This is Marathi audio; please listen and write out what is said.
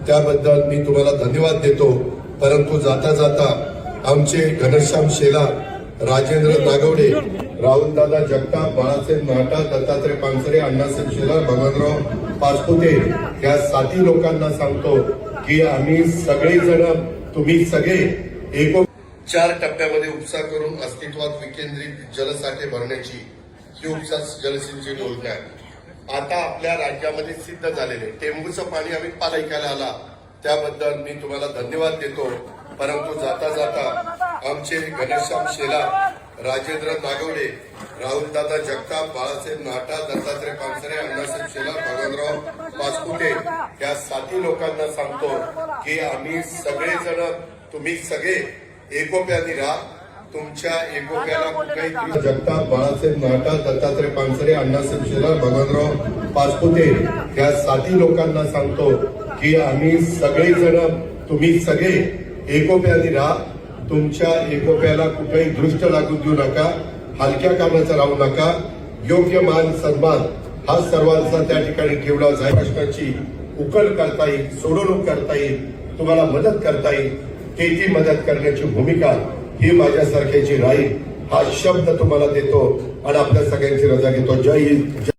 त्याबद्दल मी तुम्हाला धन्यवाद देतो। परंतु जाता जाता आमचे घनश्याम शेला, राजेंद्र नागवडे, राहुलदादा जगताप, बाळासाहेब नाटा, दत्तात्रय पानसरे, अण्णासाहेब शेलार, भगवानराव पाचपुते या 7 लोकांना सांगतो की आम्ही सगळेजण, तुम्ही सगळे 4 टप्प्यामध्ये उपसा करून अस्तित्वात विकेंद्रित जलसाठे भरण्याची ही उपसा जलसिंचन योजना आहे। आता आपल्या राज्यामध्ये सिद्ध झालेले टेंबूचं पाणी आम्ही पालायकाला आला, त्याबद्दल मी तुम्हाला धन्यवाद देतो। परंतु जाता जाता आमचे घनश्याम शेला, राजेंद्र नागवडे, राहुलदादा जगताप, बाळासाहेब नाटा, दत्तात्रय पानसरे, अण्णासाहेब शेलार, भगवानराव पाचपुते या 7 लोकांना सांगतो की आम्ही सगळेजण, तुम्ही सगळे एकोप्याने राहा। तुमच्या एकोप्याला कुठेही जगताप, बाळासाहेब नाटा, दत्तात्रय पानसरे, अण्णासाहेब शेलार, भगवानराव पाचपुते या 7 लोकांना सांगतो की आम्ही सगळेजण, तुम्ही सगळे एकोप्याने राहा। तुमच्या एकोप्याला कुठेही दृष्ट लागू देऊ नका, हलक्या कामाचा राहू नका। योग्य मान सन्मान हा सर्वांचा त्या ठिकाणी ठेवला जाईल। प्रश्नाची उकल करता येईल, सोडवणूक करता येईल, तुम्हाला मदत करता येईल, ती मदत करण्याची भूमिका ही माझ्यासारख्याची राहील, हा शब्द तुम्हाला देतो आणि आपल्या सगळ्यांची रजा घेतो। जय हिंद।